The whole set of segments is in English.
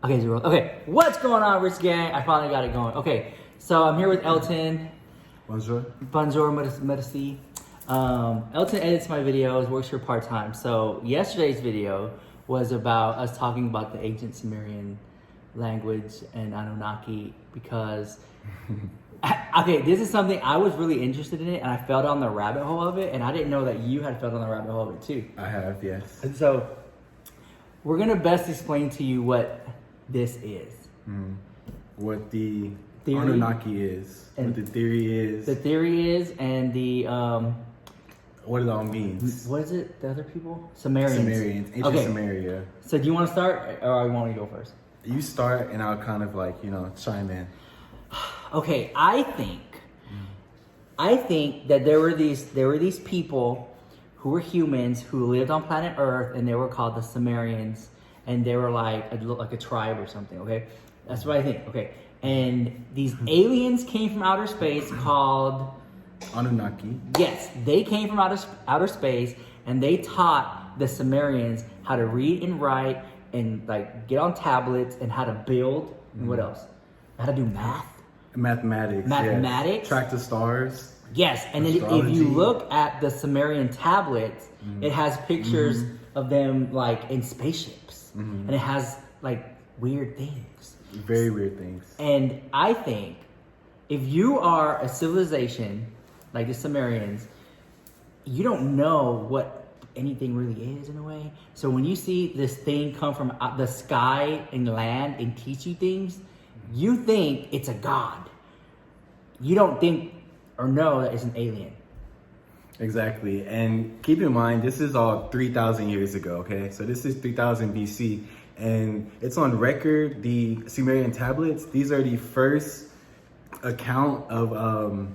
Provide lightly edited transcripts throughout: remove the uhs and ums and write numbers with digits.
Okay, zero. Okay, what's going on, Rich Gang? I finally got it going. Okay, so I'm here with Elton. Bonjour. Bonjour, merci. Elton edits my videos, works here part-time. So yesterday's video was about us talking about the ancient Sumerian language and Anunnaki because, okay, this is something I was really interested in it and I fell down the rabbit hole of it and I didn't know that you had fell down the rabbit hole of it too. I have, yes. And so we're gonna best explain to you what this is. What the Theory. Anunnaki is, And what the theory is, The theory is, and the what it all means. what is it? The other people? Sumerians. Sumerians, ancient Okay. Sumeria. So do you want to start, or I want to go first? You start, and I'll kind of like chime in. Okay, I think that there were these people who were humans who lived on planet Earth, and they were called the Sumerians, and they were like a tribe or something. Okay, that's what I think. Okay, and these aliens came from outer space called Anunnaki. Yes, they came from outer space, and they taught the Sumerians how to read and write and like get on tablets and how to build and what else? How to do math. Mathematics. Mathematics. Yes. Track the stars. Yes, and then if you look at the Sumerian tablets, it has pictures of them like in spaceships, and it has like weird things. Very weird things. And I think if you are a civilization like the Sumerians, you don't know what anything really is in a way. So when you see this thing come from the sky and land and teach you things, you think it's a god. You don't think or know that it's an alien. Exactly. And keep in mind, this is all 3,000 years ago, okay? So this is 3000 BC. And it's on record, the Sumerian tablets. These are the first account of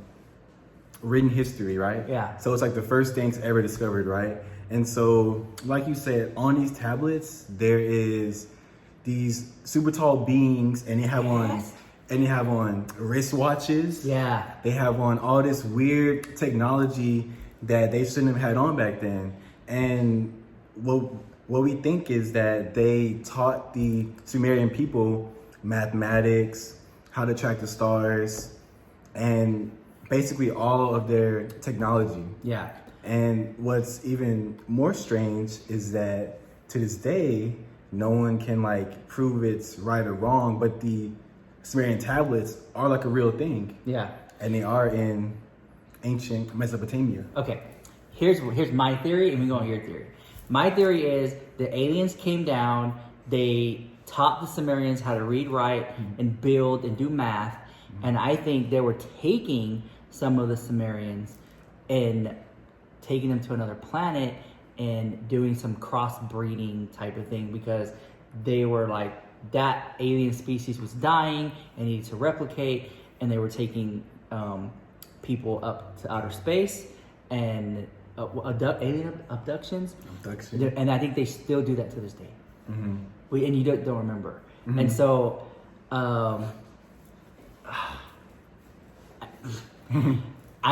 written history, right? Yeah. So it's like the first things ever discovered, right? And so, like you said, on these tablets, there is these super tall beings, and they have on wristwatches. Yeah. They have on all this weird technology that they shouldn't have had on back then. And what we think is that they taught the Sumerian people mathematics, how to track the stars, and basically all of their technology. Yeah. And what's even more strange is that to this day, no one can like prove it's right or wrong, but the Sumerian tablets are like a real thing. Yeah. And they are in ancient Mesopotamia. Okay, here's my theory, and we go on your theory. My theory is the aliens came down, they taught the Sumerians how to read, write, and build and do math, and I think they were taking some of the Sumerians and taking them to another planet and doing some crossbreeding type of thing because they were like, that alien species was dying and needed to replicate, and they were taking people up to outer space and alien abductions. And I think they still do that to this day. And you don't remember. And so I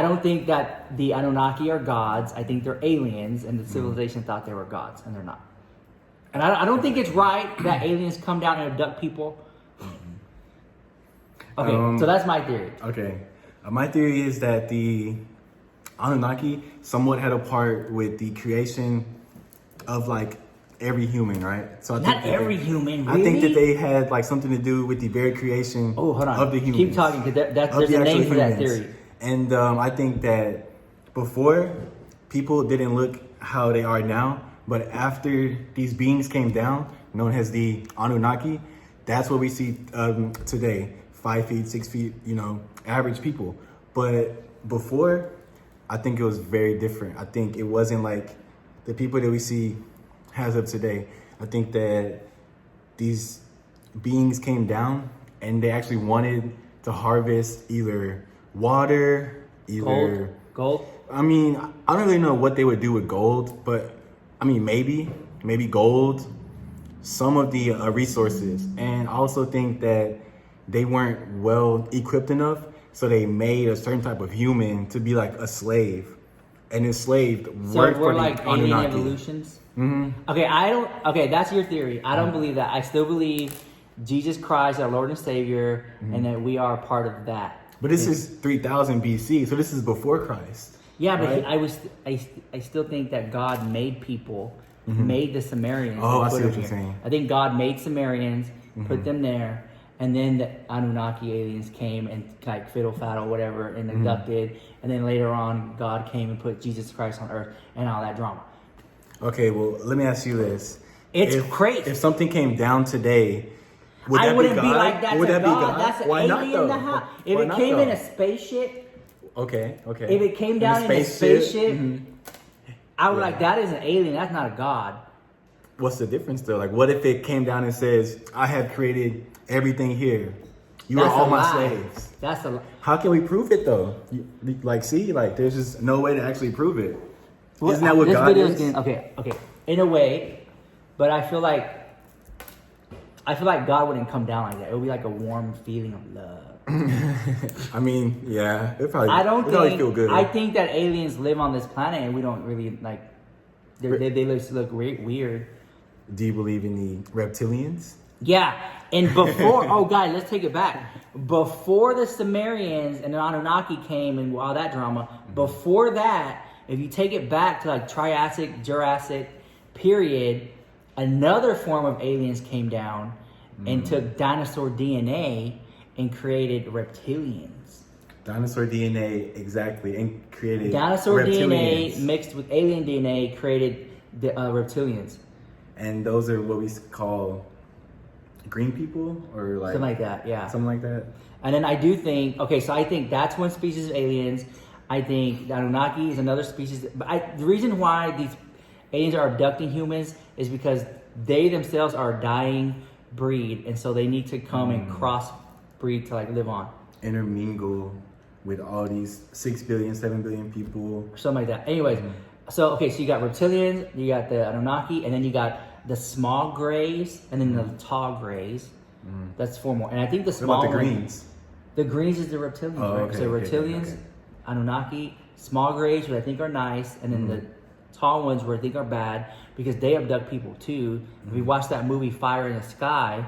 don't think that the Anunnaki are gods. I think they're aliens, and the civilization thought they were gods, and they're not. And I don't think it's right that aliens come down and abduct people. Okay, so that's my theory. Okay. My theory is that the Anunnaki somewhat had a part with the creation of like every human, right? So I Not every human, really? I think that they had like something to do with the very creation of the humans. Keep talking, because there's a name for that theory. And I think that before, people didn't look how they are now, but after these beings came down, known as the Anunnaki, that's what we see today. 5 feet, 6 feet, average people. But before, I think it was very different. I think it wasn't like the people that we see as of today. I think that these beings came down and they actually wanted to harvest either water, either gold. I mean, I don't really know what they would do with gold, but I mean, maybe gold, some of the resources. And I also think that they weren't well equipped enough, so they made a certain type of human to be like a slave, and enslaved So we're like alien evolutions. Mm-hmm. Okay, I don't. Okay, that's your theory. I don't believe that. I still believe Jesus Christ, our Lord and Savior, and that we are a part of that. But this is 3000 BC, so this is before Christ. Yeah, but right? I still think that God made people, made the Sumerians. Oh, and I put see them what you're here. saying. I think God made Sumerians, put them there, and then the Anunnaki aliens came and like fiddle faddle whatever and abducted, and then later on God came and put Jesus Christ on earth and all that drama. Okay, well, let me ask you this. It's crazy. If something came down today, would I that wouldn't be be God? like that's would a that God. be God? That's an Why alien not, though? in the house. If Why it not, came though? in a spaceship, Okay. if it came down in a spaceship, I would like that is an alien. That's not a God. What's the difference though? Like, what if it came down and says, "I have created everything here. You That's are all a my lie. slaves." That's a lie. How can we prove it though? Like, see, like, there's just no way to actually prove it. Isn't that what this God video is? Okay. In a way, but I feel like God wouldn't come down like that. It would be like a warm feeling of love. I mean, yeah, it probably. I don't it probably think. feel good. I think that aliens live on this planet and we don't really like. They look weird. Do you believe in the reptilians? Yeah, and before, oh, guys, let's take it back. Before the Sumerians and the Anunnaki came and all that drama, before that, if you take it back to like Triassic, Jurassic period, another form of aliens came down and took dinosaur DNA and created reptilians. Dinosaur DNA, exactly, and created Dinosaur reptilians. DNA mixed with alien DNA created the reptilians. And those are what we call green people, or like Something like that, yeah. something like that. And then I do think, okay, so I think that's one species of aliens. I think the Anunnaki is another species. But the reason why these aliens are abducting humans is because they themselves are a dying breed, and so they need to come and crossbreed to like live on. Intermingle with all these 6 billion, 7 billion people. Or something like that. Anyways, so okay, so you got reptilians, you got the Anunnaki, and then you got the small grays, and then the tall grays. That's 4 more. And I think the What small about the one- greens? The greens is the reptilians, Oh, right? okay, So okay, reptilians, okay. Anunnaki, small grays, which I think are nice, and then the tall ones, where I think are bad, because they abduct people too. We watched that movie Fire in the Sky,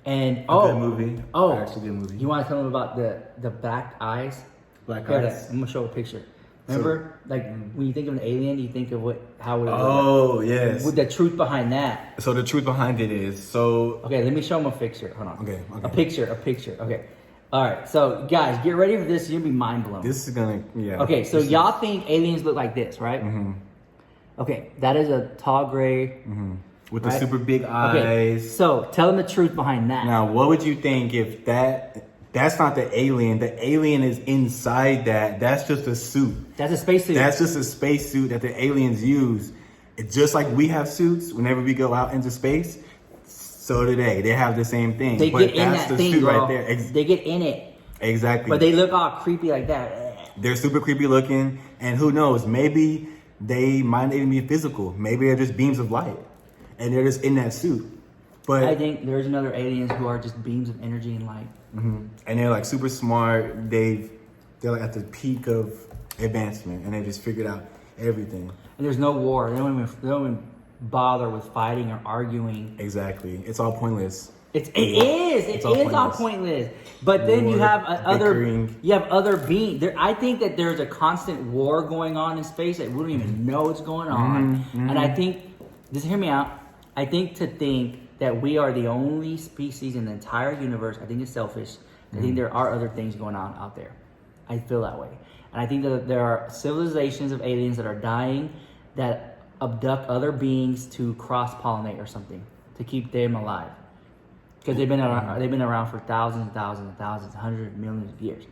and Good movie. oh, Actually good movie. You want to tell them about the black eyes? Black Here, eyes. I'm gonna show a picture. Remember, when you think of an alien, you think of how it would Oh, yes. with the truth behind that. So the truth behind it is, so Okay, let me show them a picture. Hold on. Okay. A picture. Okay. All right. So guys, get ready for this. You're gonna be mind blown. this is gonna, yeah. Okay, so This y'all think aliens look like this, right? Okay, that is a tall gray. with the right? super big eyes. Okay, so tell them the truth behind that. Now, what would you think if that's not the alien? The alien is inside that. That's just a suit. That's a spacesuit. That's just a space suit that the aliens use. It's just like we have suits whenever we go out into space. So do they. They have the same thing. They but get in that's that the thing, suit bro. right there. They get in it, Exactly. but they look all creepy like that. They're super creepy looking, and who knows? Maybe they might not even be physical. Maybe they're just beams of light, and they're just in that suit. But I think there's another aliens who are just beams of energy and light. and they're like super smart. They're like at the peak of advancement, and they just figured out everything. And there's no war. They don't even bother with fighting or arguing. Exactly. It's all pointless. It is all pointless. But then you War, have bickering. other beings. I think that there's a constant war going on in space that we don't even know what's going on. And I think, just hear me out. I think that we are the only species in the entire universe, I think it's selfish. I think there are other things going on out there. I feel that way. And I think that there are civilizations of aliens that are dying that abduct other beings to cross-pollinate or something, to keep them alive. Because they've been around for thousands and thousands and thousands, hundreds of millions of years.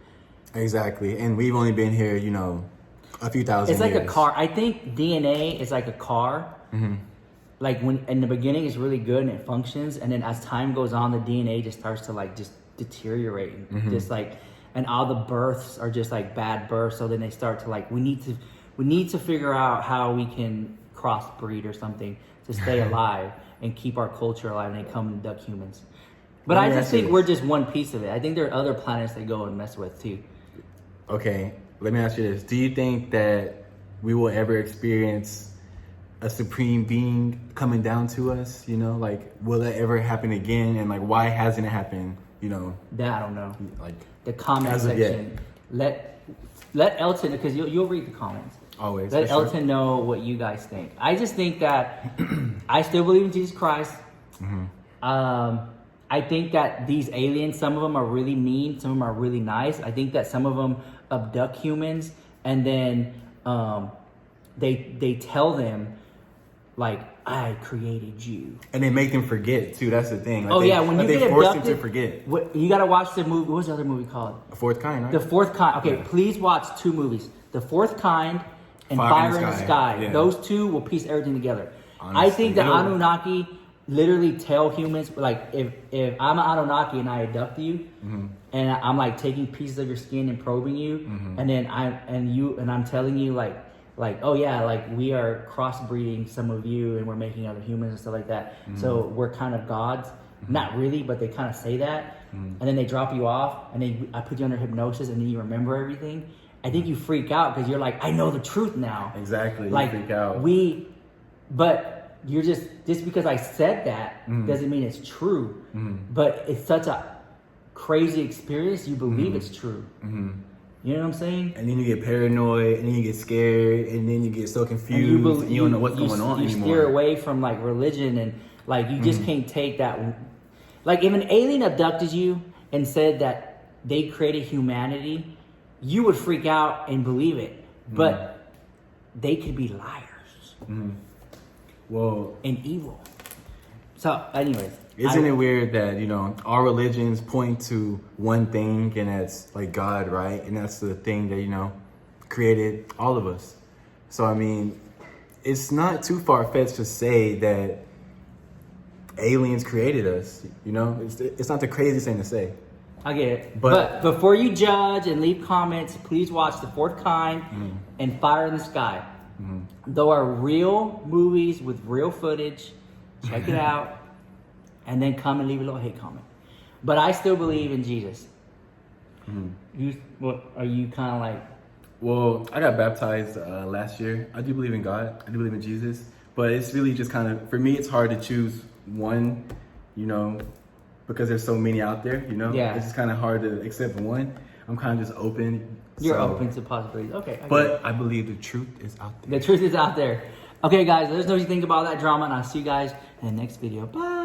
Exactly. And we've only been here, a few thousand It's like years. a car. I think DNA is like a car. Like when in the beginning it's really good and it functions, and then as time goes on, the DNA just starts to like just deteriorate, just like, and all the births are just like bad births. So then they start to like, we need to figure out how we can crossbreed or something to stay alive and keep our culture alive, and they come and abduct humans. But I just think we're just one piece of it. I think there are other planets they go and mess with too. Okay, let me ask you this. Do you think that we will ever experience a supreme being coming down to us? You know, like, will that ever happen again? And like, why hasn't it happened? You know, That I don't know. like The comment as of yet. section. Let Elton, because you'll read the comments. Always. Let for sure. Elton know what you guys think. I just think that I still believe in Jesus Christ. I think that these aliens, some of them are really mean, some of them are really nice. I think that some of them abduct humans, and then they tell them, like, I created you. And they make them forget too. That's the thing. Like Oh they, yeah, when like you they get force abducted, them to forget. What, you gotta watch the movie. What was the other movie called? The Fourth Kind, right? The Fourth Kind. Okay, Yeah. please watch 2 movies: The Fourth Kind and Fire Fire in in the the Sky. Sky. Yeah. Those 2 will piece everything together. I Honestly, think the it'll- Anunnaki literally tell humans, like, if I'm an Anunnaki and I abduct you, and I'm like taking pieces of your skin and probing you, and then I'm telling you like, oh yeah, like we are crossbreeding some of you and we're making other humans and stuff like that. So we're kind of gods. Not really, but they kind of say that. And then they drop you off and I put you under hypnosis and then you remember everything. I think you freak out because you're like, I know the truth now. Exactly. Like you freak out. but you're just because I said that doesn't mean it's true. But it's such a crazy experience, you believe it's true. You know what I'm saying? And then you get paranoid, and then you get scared, and then you get so confused, and you don't know what's going on you anymore. steer away from like religion, and like you just can't take that. Like if an alien abducted you and said that they created humanity, you would freak out and believe it. But they could be liars Well, and evil. So, anyways, isn't it weird that, you know, our religions point to one thing, and that's like God, right? And that's the thing that, you know, created all of us. So, I mean, it's not too far-fetched to say that aliens created us, you know? It's not the craziest thing to say. I get it. But- But before you judge and leave comments, please watch The Fourth Kind and Fire in the Sky. Though are real movies with real footage. Check it out. And then come and leave a little hate comment. But I still believe in Jesus. What are you kind of like? Well, I got baptized last year. I do believe in God. I do believe in Jesus. But it's really just kind of, for me, it's hard to choose one, you know, because there's so many out there, you know? Yeah. It's just kind of hard to accept one. I'm kind of just open. You're so- open to possibilities. Okay. I get it. But I believe the truth is out there. The truth is out there. Okay, guys, let us know what you think about that drama, and I'll see you guys in the next video. Bye.